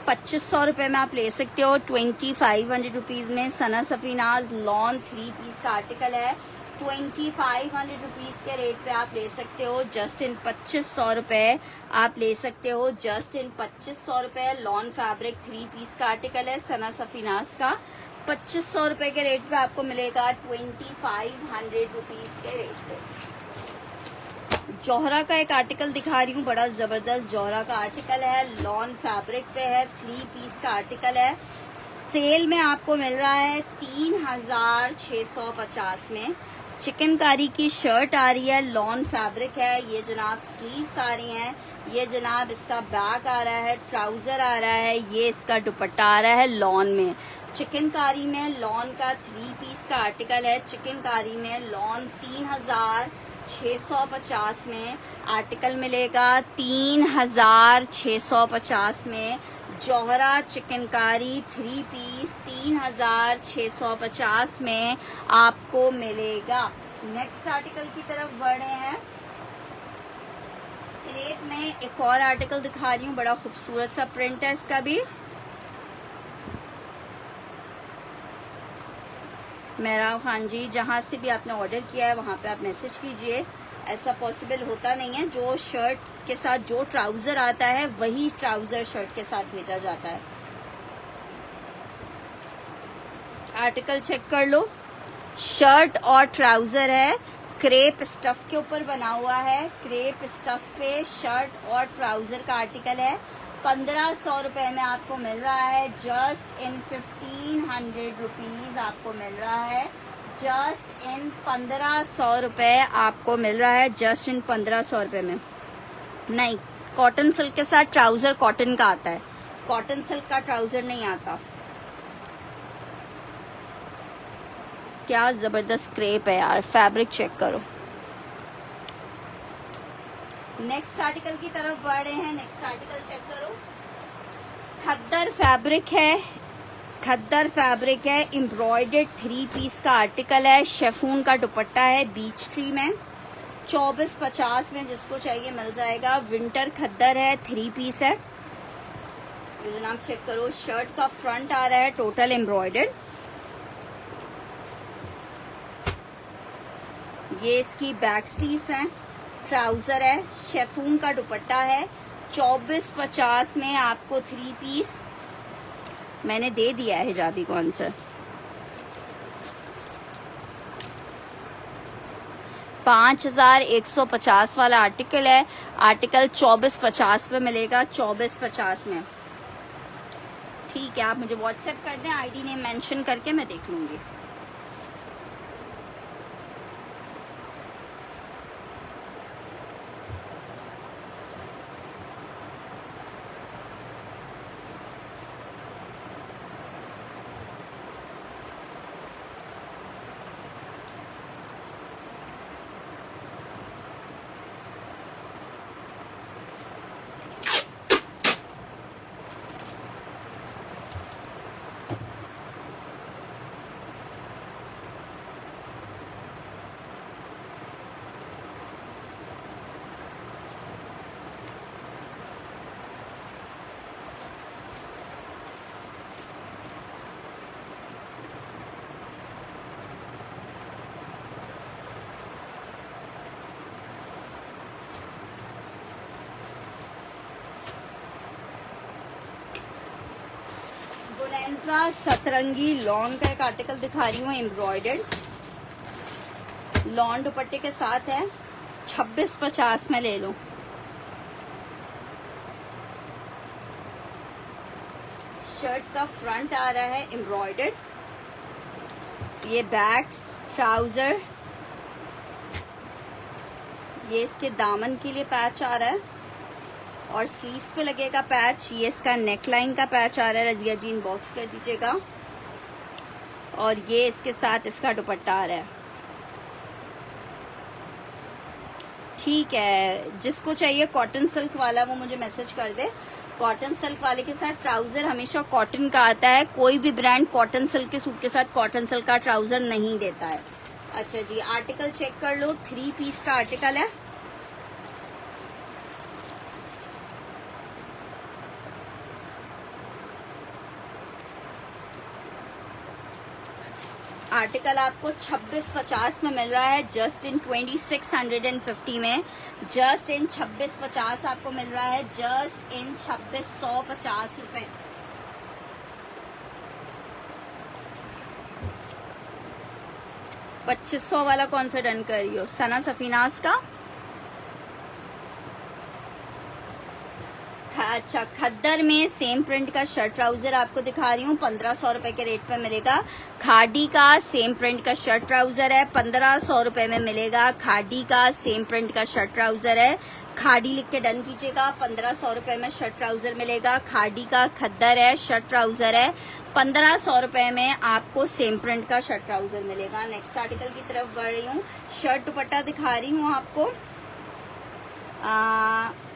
2500 रुपये में आप ले सकते हो। 2500 रुपीज़ में सना सफीनाज लॉन 3 पीस का आर्टिकल है। 2500 रुपीज़ के रेट पे आप ले सकते हो। जस्ट इन 2500 रुपये आप ले सकते हो। जस्ट इन 2500 रुपये लॉन फैब्रिक 3 पीस का आर्टिकल है सना सफीनाज का। 2500 रुपये के रेट पे आपको मिलेगा। 2500 रुपीज़ के रेट पे। जौहरा का एक आर्टिकल दिखा रही हूँ, बड़ा जबरदस्त जौहरा का आर्टिकल है, लॉन फैब्रिक पे है, 3 पीस का आर्टिकल है। सेल में आपको मिल रहा है 3650 में। चिकनकारी की शर्ट आ रही है, लॉन फैब्रिक है। ये जनाब स्लीव्स आ रही हैं। ये जनाब इसका बैक आ रहा है, ट्राउजर आ रहा है, ये इसका दुपट्टा आ रहा है लॉन में। चिकनकारी में लॉन का 3 पीस का आर्टिकल है। चिकनकारी में लॉन 3650 में आर्टिकल मिलेगा। 3650 में जौहरा चिकनकारी 3 पीस 3650 में आपको मिलेगा। नेक्स्ट आर्टिकल की तरफ बढ़ रहे हैं। क्रेप में एक और आर्टिकल दिखा रही हूँ, बड़ा खूबसूरत सा प्रिंट है इसका भी। मेहराब खान जी, जहाँ से भी आपने ऑर्डर किया है वहाँ पे आप मैसेज कीजिए। ऐसा पॉसिबल होता नहीं है, जो शर्ट के साथ जो ट्राउजर आता है वही ट्राउजर शर्ट के साथ भेजा जाता है। आर्टिकल चेक कर लो, शर्ट और ट्राउजर है, क्रेप स्टफ के ऊपर बना हुआ है। क्रेप स्टफ पे शर्ट और ट्राउजर का आर्टिकल है। 1500 रुपये में आपको मिल रहा है। जस्ट इन 1500 रुपीज़ आपको मिल रहा है। जस्ट इन 1500 रुपये आपको मिल रहा है। जस्ट इन 1500 रुपये में। नहीं, कॉटन सिल्क के साथ ट्राउजर कॉटन का आता है, कॉटन सिल्क का ट्राउजर नहीं आता। क्या जबरदस्त क्रेप है यार, फैब्रिक चेक करो। नेक्स्ट आर्टिकल की तरफ बढ़ रहे हैं। नेक्स्ट आर्टिकल चेक करो। खद्दर फैब्रिक है, खद्दर फैब्रिक है, एम्ब्रॉयडर्ड 3 पीस का आर्टिकल है। शेफून का दुपट्टा है बीच ट्री में। 2450 में जिसको चाहिए मिल जाएगा। विंटर खद्दर है, 3 पीस है। जनाब चेक करो, शर्ट का फ्रंट आ रहा है टोटल एम्ब्रॉयडर्ड। ये इसकी बैक स्लीव्स हैं। ट्राउजर है, शेफून का दुपट्टा है। 2450 में आपको 3 पीस मैंने दे दिया है हिजाबी कौन सा। 5150 वाला आर्टिकल है। आर्टिकल 2450 पे मिलेगा, 2450 में। ठीक है, आप मुझे व्हाट्सएप कर दें आईडी नेम मेंशन करके, मैं देख लूंगी। बोनेंजा सतरंगी लॉन का एक आर्टिकल दिखा रही हूँ, एम्ब्रॉयडर्ड लॉन दुपट्टे के साथ है। 2650 में ले लो। शर्ट का फ्रंट आ रहा है एम्ब्रॉयडर्ड, ये बैक्स ट्राउजर, ये इसके दामन के लिए पैच आ रहा है और स्लीव्स पे लगेगा पैच। ये इसका नेकलाइन का पैच आ रहा है, रजिया जी इनबॉक्स कर दीजिएगा। और ये इसके साथ इसका दुपट्टा आ रहा है। ठीक है, जिसको चाहिए कॉटन सिल्क वाला वो मुझे मैसेज कर दे। कॉटन सिल्क वाले के साथ ट्राउजर हमेशा कॉटन का आता है, कोई भी ब्रांड कॉटन सिल्क के सूट के साथ कॉटन सिल्क का ट्राउजर नहीं देता है। अच्छा जी, आर्टिकल चेक कर लो, 3 पीस का आर्टिकल है। आर्टिकल आपको 2650 में मिल रहा है, जस्ट इन 2650 में, जस्ट इन 2650 आपको मिल रहा है, जस्ट इन 2650 रुपए। $2500 वाला कौन सा डन कर रही हो? सना सफीनास का। अच्छा, खद्दर में सेम प्रिंट का शर्ट ट्राउजर आपको दिखा रही हूँ, 1500 रुपए के रेट पे मिलेगा। खादी का सेम प्रिंट का शर्ट ट्राउजर है, 1500 रुपए में मिलेगा। खादी का सेम प्रिंट का शर्ट ट्राउजर है, खादी लिख के डन कीजिएगा। 1500 रुपए में शर्ट ट्राउजर मिलेगा। खादी का खद्दर है, शर्ट ट्राउजर है, 1500 रुपए में आपको सेम प्रिंट का शर्ट ट्राउजर मिलेगा। नेक्स्ट आर्टिकल की तरफ बढ़ रही हूँ, शर्ट दुपट्टा दिखा रही हूँ आपको।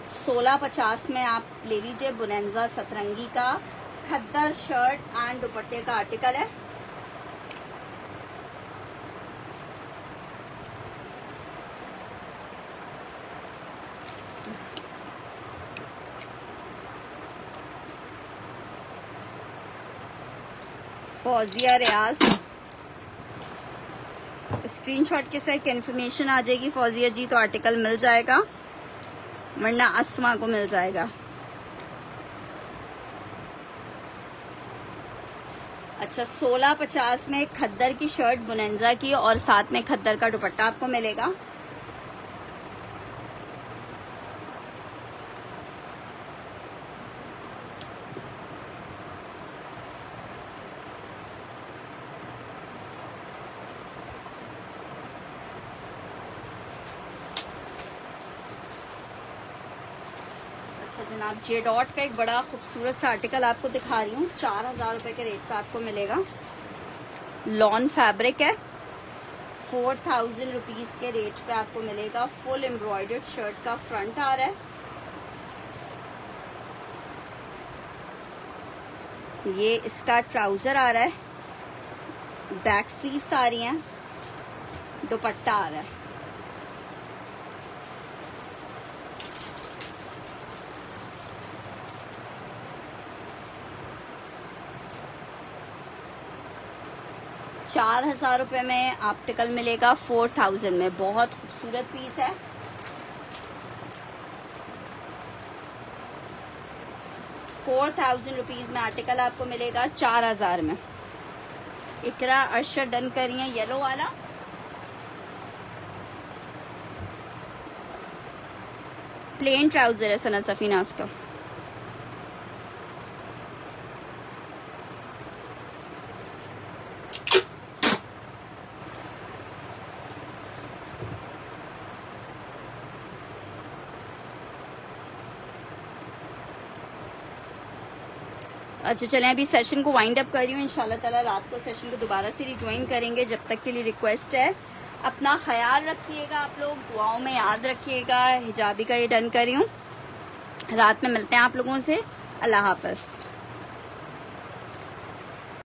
1650 में आप ले लीजिए। बोनेंजा सतरंगी का खद्दर शर्ट एंड दुपट्टे का आर्टिकल है। फौजिया रियाज, स्क्रीनशॉट के साथ इन्फॉर्मेशन आ जाएगी फौजिया जी तो आर्टिकल मिल जाएगा, वरना अस्मा को मिल जाएगा। अच्छा, 1650 में खद्दर की शर्ट बोनेंजा की और साथ में खद्दर का दुपट्टा आपको मिलेगा। जनाब, जे डॉट का एक बड़ा खूबसूरत सा आर्टिकल आपको दिखा रही हूँ, 4000 रुपए के रेट पे आपको मिलेगा। लॉन फैब्रिक है, 4000 रुपीज के रेट पे आपको मिलेगा। फुल एम्ब्रॉयडर्ड शर्ट का फ्रंट आ रहा है, ये इसका ट्राउजर आ रहा है, बैक स्लीव्स आ रही हैं, दुपट्टा आ रहा है। ₹4000 में आर्टिकल मिलेगा 4000 में। बहुत खूबसूरत पीस है। ₹4000 में आर्टिकल आपको मिलेगा 4000 में। इकरा अरशद डन करिए येलो वाला। प्लेन ट्राउजर है सना सफीनाज का। अच्छा चलें, अभी सेशन को वाइंड अप कर रही हूँ। इंशाल्लाह ताला रात को सेशन को दोबारा से रिज्वाइन करेंगे। जब तक के लिए रिक्वेस्ट है, अपना ख्याल रखिएगा, आप लोग दुआओं में याद रखिएगा। हिजाबी का ये डन कर रही हूँ। रात में मिलते हैं आप लोगों से। अल्लाह हाफ़िज़।